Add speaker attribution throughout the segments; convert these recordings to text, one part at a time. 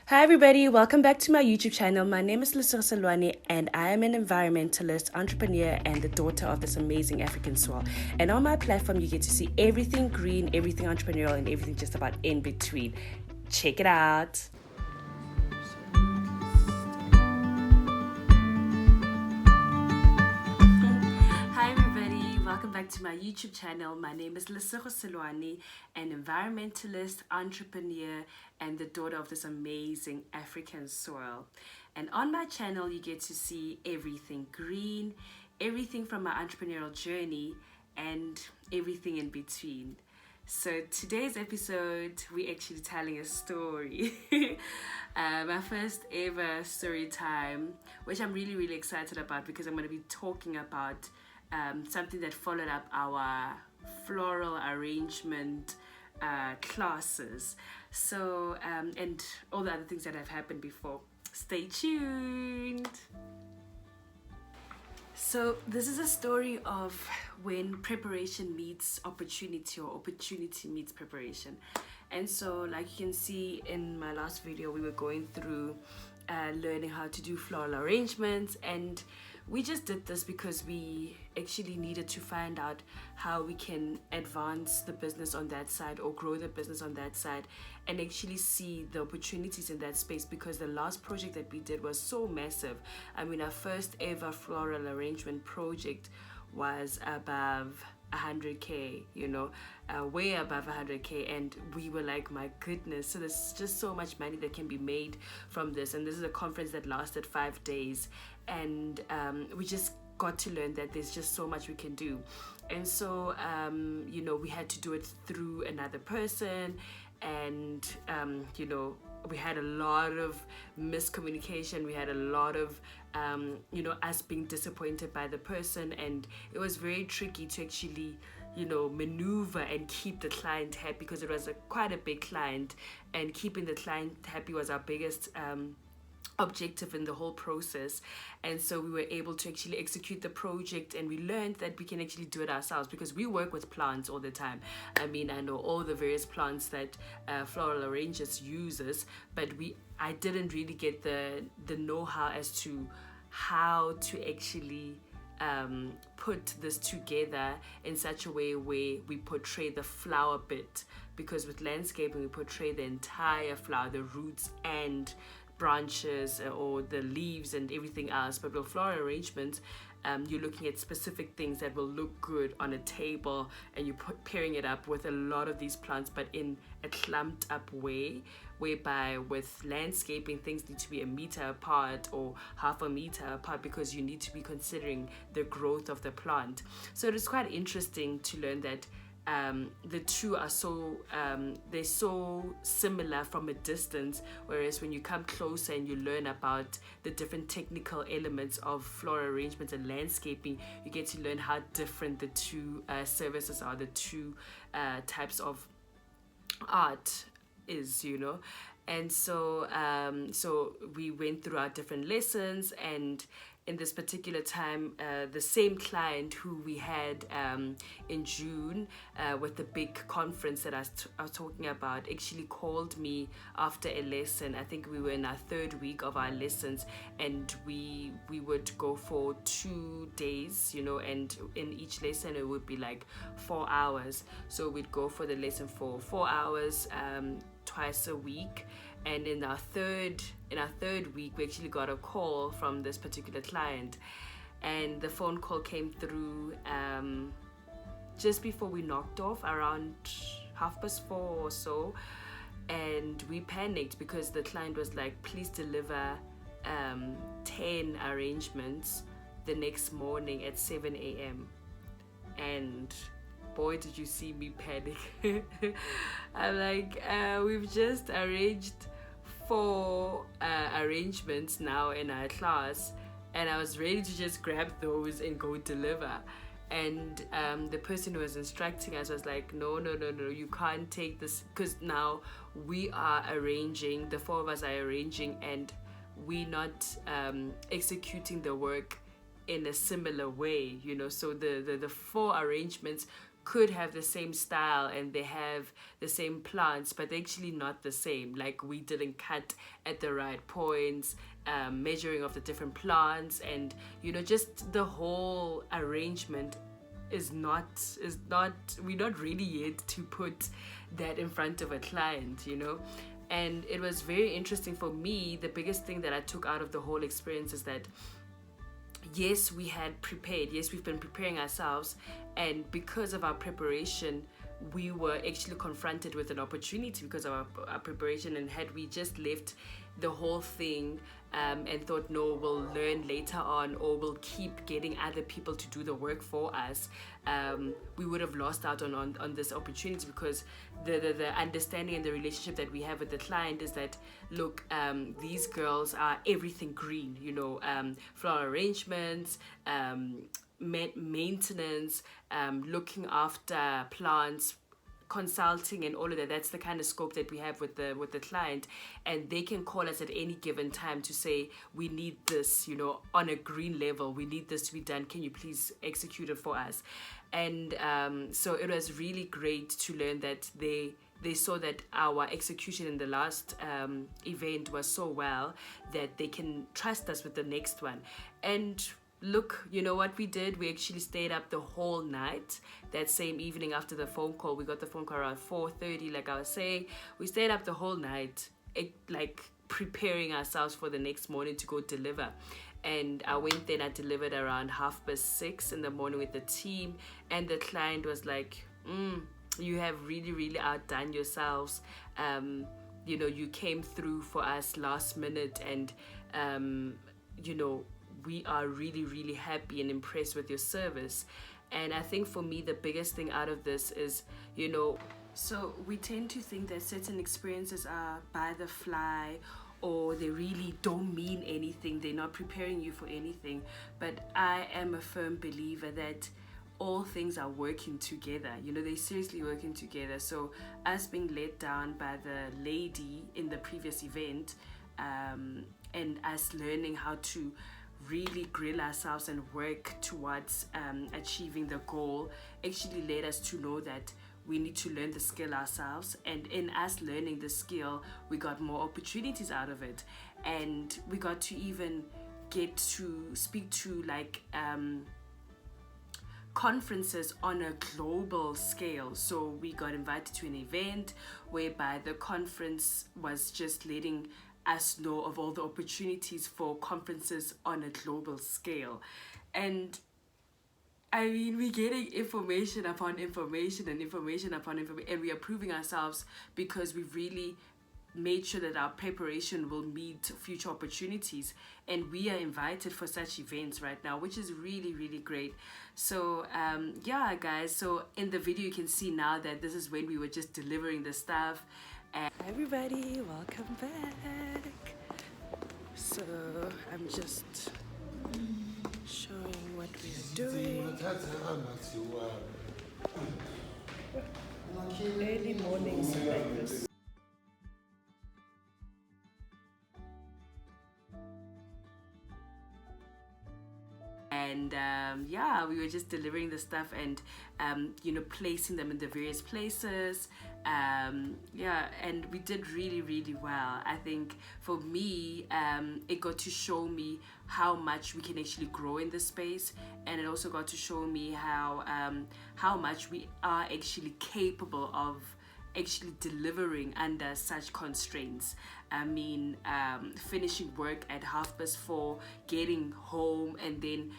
Speaker 1: Hi everybody, welcome back to my YouTube channel. My name is Lesego Selwane and I am an environmentalist, entrepreneur and the daughter of this amazing African soil. And on my platform you get to see everything green, everything entrepreneurial and everything just about in between. Check it out. Hi everybody, welcome back to my YouTube channel. My name is Lesego Selwane, an environmentalist, entrepreneur, and the daughter of this amazing African soil. And on my channel, you get to see everything green, everything from my entrepreneurial journey, and everything in between. So today's episode, we're actually telling a story. My first ever story time, which I'm really excited about because I'm going to be talking about something that followed up our floral arrangement classes. So, and all the other things that have happened before. Stay tuned. So this is a story of when preparation meets opportunity or opportunity meets preparation. And so like you can see in my last video, we were going through learning how to do floral arrangements, and we just did this because we actually needed to find out how we can advance the business on that side or grow the business on that side and actually see the opportunities in that space, because the last project that we did was so massive. I mean, our first ever floral arrangement project was above 100k, way above 100k, and we were like, my goodness, so there's just so much money that can be made from this. And this is a conference that lasted 5 days, and we just got to learn that there's just so much we can do. And so we had to do it through another person, and we had a lot of miscommunication. We had a lot of us being disappointed by the person, and it was very tricky to actually maneuver and keep the client happy, because it was quite a big client, and keeping the client happy was our biggest objective in the whole process. And so we were able to actually execute the project, and we learned that we can actually do it ourselves, because we work with plants all the time. I mean, I know all the various plants that floral arrangers uses, but I didn't really get the know-how as to how to actually put this together in such a way where we portray the flower bit, because with landscaping we portray the entire flower, the roots and branches or the leaves and everything else. But with floral arrangements, you're looking at specific things that will look good on a table, and you're pairing it up with a lot of these plants, but in a clumped up way, whereby with landscaping things need to be 1 meter apart or half a meter apart, because you need to be considering the growth of the plant. So it is quite interesting to learn that the two are they're so similar from a distance, whereas when you come closer and you learn about the different technical elements of floral arrangements and landscaping, you get to learn how different the two services are, the two types of art is. And so we went through our different lessons, and in this particular time, the same client who we had in June with the big conference that I was talking about actually called me after a lesson. I think we were in our 3rd week of our lessons, and we would go for 2 days, and in each lesson it would be like 4 hours. So we'd go for the lesson for 4 hours twice a week. And in our third week, we actually got a call from this particular client, and the phone call came through just before we knocked off, around 4:30 or so. And we panicked because the client was like, please deliver 10 arrangements the next morning at 7 a.m. And boy, did you see me panic. I'm like, we've just arranged 4 arrangements now in our class, and I was ready to just grab those and go deliver. And the person who was instructing us was like, no, you can't take this, because now we are arranging, the 4 of us are arranging, and we're not executing the work in a similar way, so the 4 arrangements could have the same style and they have the same plants, but they're actually not the same. Like, we didn't cut at the right points, measuring of the different plants, and just the whole arrangement is not we're not ready yet to put that in front of a client. And it was very interesting for me. The biggest thing that I took out of the whole experience is that yes, we had prepared, yes, we've been preparing ourselves, and because of our preparation we were actually confronted with an opportunity because of our preparation. And had we just left the whole thing and thought, no, we'll learn later on, or we'll keep getting other people to do the work for us, we would have lost out on this opportunity, because the understanding and the relationship that we have with the client is that, look, these girls are everything green, flower arrangements, maintenance, looking after plants, consulting, and all of that. That's the kind of scope that we have with the client, and they can call us at any given time to say, we need this, on a green level, we need this to be done, can you please execute it for us? And so it was really great to learn that they saw that our execution in the last event was so well that they can trust us with the next one. And look, what we did? We actually stayed up the whole night. That same evening after the phone call, we got the phone call around 4:30, like I was saying. We stayed up the whole night, like preparing ourselves for the next morning to go deliver. And I went there and I delivered around 6:30 in the morning with the team. And the client was like, you have really, really outdone yourselves. You came through for us last minute, and we are really, really happy and impressed with your service. And I think for me, the biggest thing out of this is, so we tend to think that certain experiences are by the fly, or they really don't mean anything, they're not preparing you for anything. But I am a firm believer that all things are working together, they're seriously working together. So us being let down by the lady in the previous event, and us learning how to really grill ourselves and work towards achieving the goal, actually led us to know that we need to learn the skill ourselves. And in us learning the skill, we got more opportunities out of it, and we got to even get to speak to conferences on a global scale. So we got invited to an event whereby the conference was just letting us know of all the opportunities for conferences on a global scale. And I mean, we're getting information upon information and information upon information, and we are proving ourselves because we've really made sure that our preparation will meet future opportunities, and we are invited for such events right now, which is really, really great. So yeah, guys, so in the video you can see now that this is when we were just delivering the stuff. And hi everybody, welcome back. So I'm just showing what we are doing. Early mornings like this. And yeah, we were just delivering the stuff and placing them in the various places. Yeah, and we did really, really well. I think for me, it got to show me how much we can actually grow in this space, and it also got to show me how much we are actually capable of actually delivering under such constraints. I mean, finishing work at 4:30, getting home, and then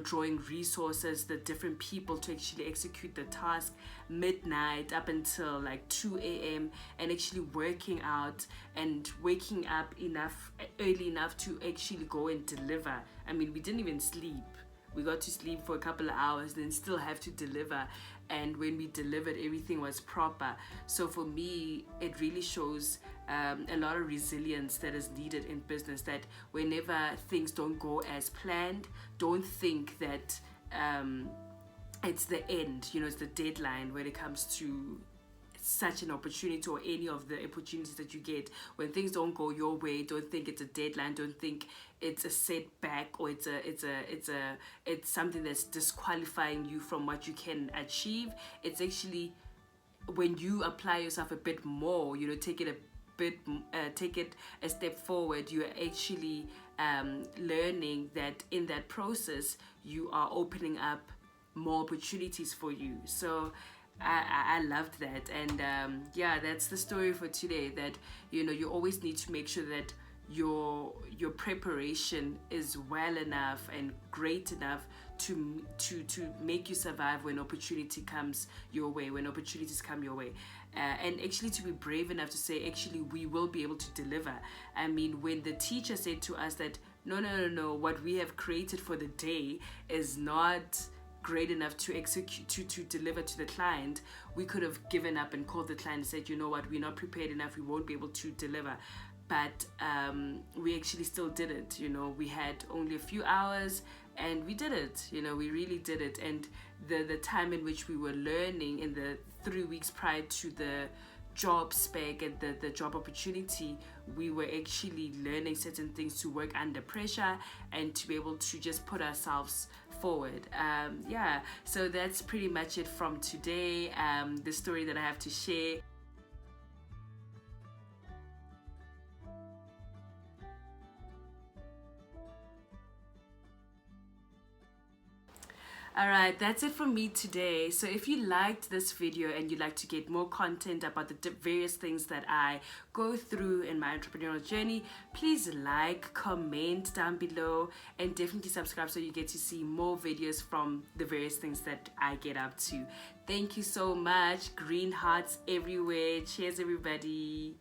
Speaker 1: drawing resources, the different people to actually execute the task, midnight up until like 2 a.m. and actually working out and waking up early enough to actually go and deliver. I mean, we didn't even sleep. We got to sleep for a couple of hours, then still have to deliver. And when we delivered, everything was proper. So for me, it really shows a lot of resilience that is needed in business, that whenever things don't go as planned, don't think that it's the end, it's the deadline when it comes to such an opportunity, or any of the opportunities that you get. When things don't go your way, don't think it's a deadline, don't think it's a setback, or it's something that's disqualifying you from what you can achieve. It's actually, when you apply yourself a bit more, take it a step forward, you are actually learning that in that process you are opening up more opportunities for you. So I loved that. And that's the story for today, that you always need to make sure that your preparation is well enough and great enough to make you survive when opportunity comes your way, when opportunities come your way. And actually to be brave enough to say, actually, we will be able to deliver. I mean, when the teacher said to us that no, what we have created for the day is not great enough to execute, to deliver to the client, we could have given up and called the client and said, you know what, we're not prepared enough, we won't be able to deliver. But we actually still did it. We had only a few hours and we did it. We really did it. And the time in which we were learning, in the 3 weeks prior to the job spec and the job opportunity, we were actually learning certain things to work under pressure and to be able to just put ourselves forward. So that's pretty much it from today, the story that I have to share. Alright, that's it from me today. So if you liked this video and you'd like to get more content about the various things that I go through in my entrepreneurial journey, please like, comment down below, and definitely subscribe so you get to see more videos from the various things that I get up to. Thank you so much. Green hearts everywhere. Cheers, everybody.